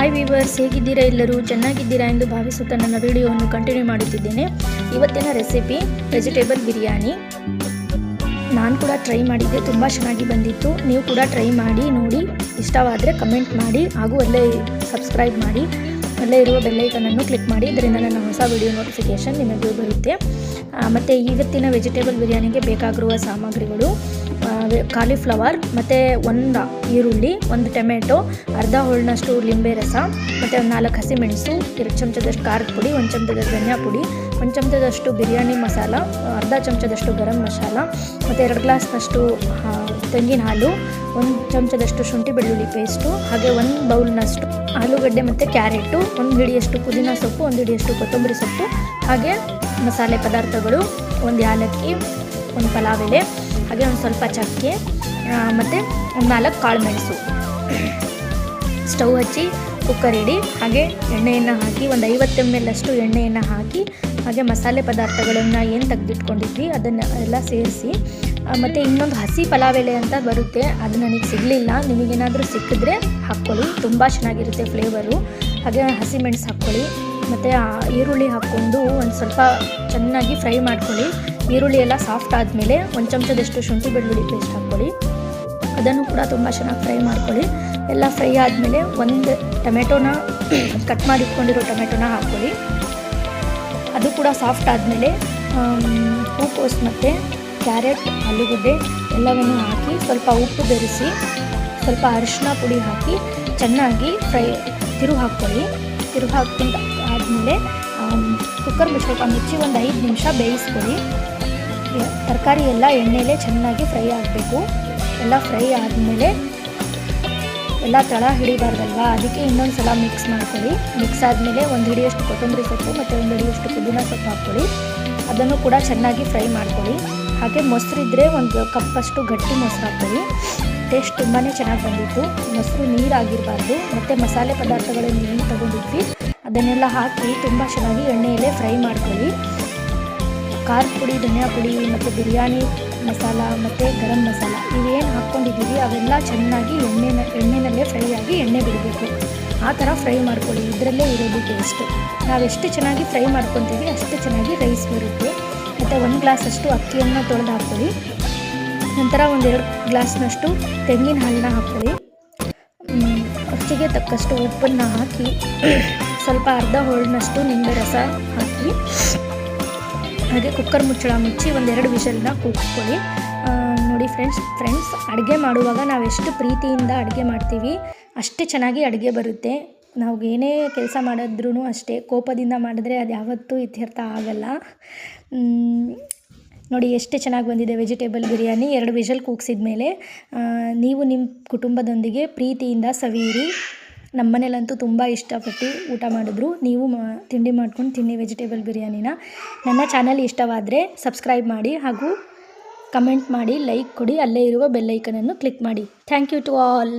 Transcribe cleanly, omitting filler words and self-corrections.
Hi viewers, ಹೇಗಿದ್ದೀರಾ? ಎಲ್ಲರೂ ಚೆನ್ನಾಗಿದ್ದೀರಾ ಎಂದು ಭಾವಿಸುತ್ತಾ ನನ್ನ ವಿಡಿಯೋವನ್ನು ಕಂಟಿನ್ಯೂ ಮಾಡುತ್ತಿದ್ದೇನೆ. ಇವತ್ತಿನ ರೆಸಿಪಿ ವೆಜಿಟೇಬಲ್ ಬಿರಿಯಾನಿ. ನಾನು ಕೂಡ ಟ್ರೈ ಮಾಡಿದ್ದೆ, ತುಂಬ ಚೆನ್ನಾಗಿ ಬಂದಿತ್ತು. ನೀವು ಕೂಡ ಟ್ರೈ ಮಾಡಿ ನೋಡಿ, ಇಷ್ಟವಾದರೆ ಕಮೆಂಟ್ ಮಾಡಿ ಹಾಗೂ ಅಲ್ಲೇ ಸಬ್ಸ್ಕ್ರೈಬ್ ಮಾಡಿ, ಅಲ್ಲೇ ಇರುವ ಬೆಲ್ಲೈಕನನ್ನು ಕ್ಲಿಕ್ ಮಾಡಿ. ಇದರಿಂದ ನನ್ನ ಹೊಸ ವಿಡಿಯೋ ನೋಟಿಫಿಕೇಷನ್ ನಿಮಗೆ ಬರುತ್ತೆ. ಮತ್ತು ಇವತ್ತಿನ ವೆಜಿಟೇಬಲ್ ಬಿರಿಯಾನಿಗೆ ಬೇಕಾಗಿರುವ ಸಾಮಗ್ರಿಗಳು: ಕಾಲಿಫ್ಲವರ್ ಮತ್ತು ಒಂದು ಈರುಳ್ಳಿ, ಒಂದು ಟೊಮೆಟೊ, ಅರ್ಧ ಹೋಳಿನಷ್ಟು ಲಿಂಬೆ ರಸ, ಮತ್ತು ಒಂದು 4 ಹಸಿಮೆಣಸು, 2 ಚಮಚದಷ್ಟು ಖಾರದ ಪುಡಿ, 1 ಚಮಚದಷ್ಟು ಧನಿಯಾ ಪುಡಿ, 1 ಚಮಚದಷ್ಟು ಬಿರಿಯಾನಿ ಮಸಾಲ, ಅರ್ಧ ಚಮಚದಷ್ಟು ಗರಂ ಮಸಾಲ, ಮತ್ತು 2 ಗ್ಲಾಸ್ನಷ್ಟು ತೆಂಗಿನ ಹಾಲು, 1 ಚಮಚದಷ್ಟು ಶುಂಠಿ ಬೆಳ್ಳುಳ್ಳಿ ಪೇಸ್ಟು, ಹಾಗೆ 1 ಬೌಲ್ನಷ್ಟು ಆಲೂಗಡ್ಡೆ ಮತ್ತು ಕ್ಯಾರೆಟು, 1 ಹಿಡಿಯಷ್ಟು ಪುದೀನ ಸೊಪ್ಪು, 1 ಹಿಡಿಯಷ್ಟು ಕೊತ್ತಂಬರಿ ಸೊಪ್ಪು, ಹಾಗೆ ಮಸಾಲೆ ಪದಾರ್ಥಗಳು: 1 ಏಲಕ್ಕಿ, 1 ಪಲಾವ್ ಎಲೆ, ಹಾಗೆ ಒಂದು ಸ್ವಲ್ಪ ಚಕ್ಕೆ, ಮತ್ತು 4 ಕಾಳುಮೆಣಸು. ಸ್ಟವ್ ಹಚ್ಚಿ ಕುಕ್ಕರ್ ಇಡಿ, ಹಾಗೆ ಎಣ್ಣೆಯನ್ನು ಹಾಕಿ ಒಂದು 50 ml ಅಷ್ಟು ಎಣ್ಣೆಯನ್ನು ಹಾಕಿ, ಹಾಗೆ ಮಸಾಲೆ ಪದಾರ್ಥಗಳನ್ನು ಏನು ತೆಗೆದಿಟ್ಕೊಂಡಿದ್ವಿ ಅದನ್ನು ಎಲ್ಲ ಸೇರಿಸಿ, ಮತ್ತು ಇನ್ನೊಂದು ಹಸಿ ಪಲಾವ್ ಎಲೆ ಅಂತ ಬರುತ್ತೆ, ಅದು ನನಗೆ ಸಿಗಲಿಲ್ಲ. ನಿಮಗೇನಾದರೂ ಸಿಕ್ಕಿದ್ರೆ ಹಾಕ್ಕೊಳ್ಳಿ, ತುಂಬ ಚೆನ್ನಾಗಿರುತ್ತೆ ಫ್ಲೇವರು. ಹಾಗೆ ಹಸಿಮೆಣಸು ಹಾಕ್ಕೊಳ್ಳಿ, ಮತ್ತು ಈರುಳ್ಳಿ ಹಾಕ್ಕೊಂಡು ಒಂದು ಸ್ವಲ್ಪ ಚೆನ್ನಾಗಿ ಫ್ರೈ ಮಾಡ್ಕೊಳ್ಳಿ. ಈರುಳ್ಳಿ ಎಲ್ಲ ಸಾಫ್ಟ್ ಆದಮೇಲೆ 1 ಚಮಚದಷ್ಟು ಶುಂಠಿ ಬೆಳ್ಳುಳ್ಳಿ ಪೇಸ್ಟ್ ಹಾಕ್ಕೊಳ್ಳಿ, ಅದನ್ನು ಕೂಡ ತುಂಬ ಚೆನ್ನಾಗಿ ಫ್ರೈ ಮಾಡ್ಕೊಳ್ಳಿ. ಎಲ್ಲ ಫ್ರೈ ಆದಮೇಲೆ 1 ಟೊಮೆಟೊನ ಕಟ್ ಮಾಡಿ ಇಟ್ಕೊಂಡಿರೋ ಟೊಮೆಟೊನ ಹಾಕ್ಕೊಳ್ಳಿ. ಅದು ಕೂಡ ಸಾಫ್ಟ್ ಆದಮೇಲೆ ಹೂಕೋಸು ಮತ್ತು ಕ್ಯಾರೆಟ್, ಆಲೂಗಡ್ಡೆ ಎಲ್ಲವನ್ನು ಹಾಕಿ ಸ್ವಲ್ಪ ಉಪ್ಪು ಬೆರೆಸಿ, ಸ್ವಲ್ಪ ಅರಿಶಿನ ಪುಡಿ ಹಾಕಿ ಚೆನ್ನಾಗಿ ತಿರುವು ಹಾಕ್ಕೊಳ್ಳಿ. ತಿರುವು ಹಾಕ್ಕೊಂಡು ಆದಮೇಲೆ ಕುಕ್ಕರ್ ಸ್ವಲ್ಪ ಮುಚ್ಚಿ ಒಂದು 5 ನಿಮಿಷ ಬೇಯಿಸ್ಕೊಳ್ಳಿ. ತರಕಾರಿ ಎಲ್ಲ ಎಣ್ಣೆಲೇ ಚೆನ್ನಾಗಿ ಫ್ರೈ ಆಗಬೇಕು. ಎಲ್ಲ ಫ್ರೈ ಆದಮೇಲೆ ಎಲ್ಲ ತಳ ಹಿಡಿಬಾರ್ದಲ್ವ, ಅದಕ್ಕೆ ಇನ್ನೊಂದು ಸಲ ಮಿಕ್ಸ್ ಮಾಡ್ಕೊಳ್ಳಿ. ಮಿಕ್ಸ್ ಆದಮೇಲೆ 1 ಹಿಡಿಯಷ್ಟು ಕೊತ್ತಂಬರಿ ಸೊಪ್ಪು ಮತ್ತು 1 ಹಿಡಿಯಷ್ಟು ಪುದೀನ ಸೊಪ್ಪು ಹಾಕ್ಕೊಳ್ಳಿ. ಅದನ್ನು ಕೂಡ ಚೆನ್ನಾಗಿ ಫ್ರೈ ಮಾಡ್ಕೊಳ್ಳಿ. ಹಾಗೆ ಮೊಸರಿದ್ದರೆ 1 ಕಪ್ಪಷ್ಟು ಗಟ್ಟಿ ಮೊಸರು ಹಾಕ್ಕೊಳ್ಳಿ. ಟೇಸ್ಟ್ ತುಂಬಾ ಚೆನ್ನಾಗಿ ಬಂದಿತ್ತು. ಮೊಸರು ನೀರಾಗಿರಬಾರ್ದು. ಮತ್ತು ಮಸಾಲೆ ಪದಾರ್ಥಗಳನ್ನು ಏನು ತಗೊಂಡಿದ್ವಿ ಅದನ್ನೆಲ್ಲ ಹಾಕಿ ತುಂಬ ಚೆನ್ನಾಗಿ ಎಣ್ಣೆಯಲ್ಲೇ ಫ್ರೈ ಮಾಡ್ಕೊಳ್ಳಿ. ಖಾರದ ಪುಡಿ, ಧನಿಯಾ ಪುಡಿ ಮತ್ತು ಬಿರಿಯಾನಿ ಮಸಾಲ ಮತ್ತು ಗರಂ ಮಸಾಲ ಇವೇನು ಹಾಕ್ಕೊಂಡಿದ್ದೀವಿ ಅವೆಲ್ಲ ಚೆನ್ನಾಗಿ ಎಣ್ಣೆನಲ್ಲೇ ಫ್ರೈ ಆಗಿ ಎಣ್ಣೆ ಬಿಡಬೇಕು. ಆ ಥರ ಫ್ರೈ ಮಾಡ್ಕೊಳ್ಳಿ, ಇದರಲ್ಲೇ ಇರೋದು ಟೇಸ್ಟು. ನಾವೆಷ್ಟು ಚೆನ್ನಾಗಿ ಫ್ರೈ ಮಾಡ್ಕೊತೀವಿ ಅಷ್ಟು ಚೆನ್ನಾಗಿ ರೈಸ್ ಬರುತ್ತೆ. ಮತ್ತು 1 ಗ್ಲಾಸಷ್ಟು ಅಕ್ಕಿಯನ್ನು ತೊಳೆದು ಹಾಕ್ಕೊಳ್ಳಿ. ನಂತರ 1-2 ಗ್ಲಾಸ್ನಷ್ಟು ತೆಂಗಿನ ಹಾಲನ್ನ ಹಾಕ್ಕೊಳ್ಳಿ. ರುಚಿಗೆ ತಕ್ಕಷ್ಟು ಉಪ್ಪನ್ನು ಹಾಕಿ, ಸ್ವಲ್ಪ ಅರ್ಧ ಹೋಳಿನಷ್ಟು ನಿಂಬೆ ರಸ ಹಾಕಿ, ಹಾಗೆ ಕುಕ್ಕರ್ ಮುಚ್ಚಳ ಮುಚ್ಚಿ 1-2 ವಿಷಲ್ನ ಕೂಗಿಸ್ಕೊಳ್ಳಿ. ನೋಡಿ ಫ್ರೆಂಡ್ಸ್, ಅಡುಗೆ ಮಾಡುವಾಗ ನಾವು ಎಷ್ಟು ಪ್ರೀತಿಯಿಂದ ಅಡುಗೆ ಮಾಡ್ತೀವಿ ಅಷ್ಟೇ ಚೆನ್ನಾಗಿ ಅಡುಗೆ ಬರುತ್ತೆ. ನಾವು ಏನೇ ಕೆಲಸ ಮಾಡಿದ್ರೂ ಅಷ್ಟೇ ಕೋಪದಿಂದ ಮಾಡಿದ್ರೆ ಅದು ಯಾವತ್ತೂ ಇತ್ಯರ್ಥ ಆಗಲ್ಲ. ನೋಡಿ ಎಷ್ಟು ಚೆನ್ನಾಗಿ ಬಂದಿದೆ ವೆಜಿಟೇಬಲ್ ಬಿರಿಯಾನಿ. 2 ವಿಷಲ್ ಕೂಗಿಸಿದ ಮೇಲೆ ನೀವು ನಿಮ್ಮ ಕುಟುಂಬದೊಂದಿಗೆ ಪ್ರೀತಿಯಿಂದ ಸವಿಯಿರಿ. ನಮ್ಮ ಮನೇಲಂತೂ ತುಂಬ ಇಷ್ಟಪಟ್ಟು ಊಟ ಮಾಡಿದ್ರು. ನೀವು ತಿಂಡಿ ಮಾಡ್ಕೊಂಡು ತಿನ್ನಿ ವೆಜಿಟೇಬಲ್ ಬಿರಿಯಾನಿನ. ನನ್ನ ಚಾನಲ್ ಇಷ್ಟವಾದರೆ ಸಬ್ಸ್ಕ್ರೈಬ್ ಮಾಡಿ ಹಾಗೂ ಕಮೆಂಟ್ ಮಾಡಿ, ಲೈಕ್ ಕೊಡಿ, ಅಲ್ಲೇ ಇರುವ ಬೆಲ್ಲೈಕನನ್ನು ಕ್ಲಿಕ್ ಮಾಡಿ. Thank you to all.